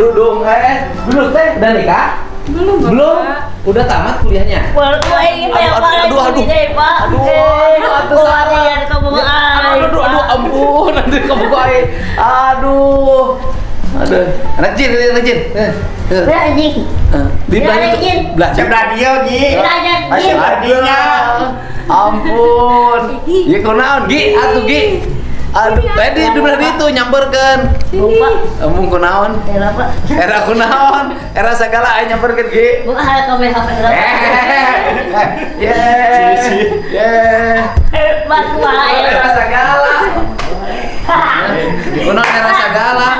kerudung. Dulu teh udah nikah? Belum. Udah tamat kuliahnya? Aduh, ampun, nanti kamu kuai. Aduh. Rajin. Di belajar radio, Gi. Masih radinya. Ampun. Ye kunaon, Gi? Atuh, Gi. Aduh, tadi di itu nyamperkeun. Lupa. Embung kunaon? Era kunaon? Era sagala aya nyamperkeun, Gi. Bukan hal kamera HP. Era sagala. Kunaon era sagala?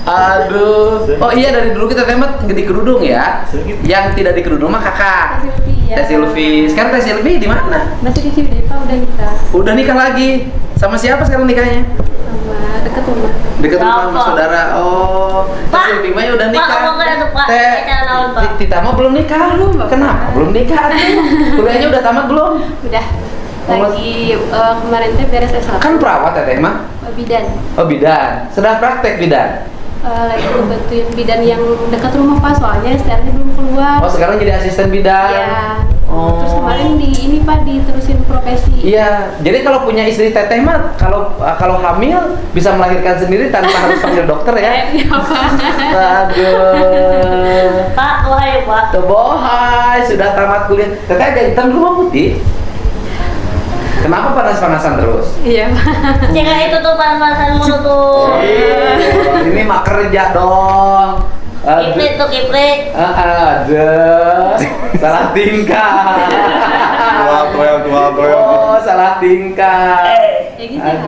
Aduh. Oh iya, dari dulu kita temat di kerudung ya. Yang tidak di kerudung mah kakak. Teh Silvi. Sekarang Teh Silvi di mana? Masih di Ciwidey, Pak, udah nikah. Udah nikah lagi. Sama siapa sekarang nikahnya? Sama dekat rumah. Dekat rumah sama saudara. Oh, Teh Silvi mah udah nikah. Tita mah belum nikah. Kenapa? Belum nikah. Kuliahnya udah tamat belum? Udah. Lagi kemarin teh beres S1. Kan perawat Teteh mah? Bidan. Oh, bidan. Sedang praktek bidan. Lagi bantuin bidan yang dekat rumah, Pak, soalnya STR-nya belum keluar. Oh, sekarang jadi asisten bidan. Iya. Oh. Terus kemarin di ini, Pak, diterusin profesi. Iya, jadi kalau punya istri Teteh mah kalau hamil bisa melahirkan sendiri tanpa harus panggil dokter ya. Iya, Pak. Aduh. Pak, wahai Pak. Bohai, sudah tamat kuliah. Teteh agak hitam dulu mah putih. Kenapa panas-panasan terus? Iya, Pak. Jangan itu tuh panas-panasan mulu tuh. Ini mah kerja dong. Kiprit tuh kiprit. Ada salah tingkah. Tua. Oh, salah tingkah. Ya gitu.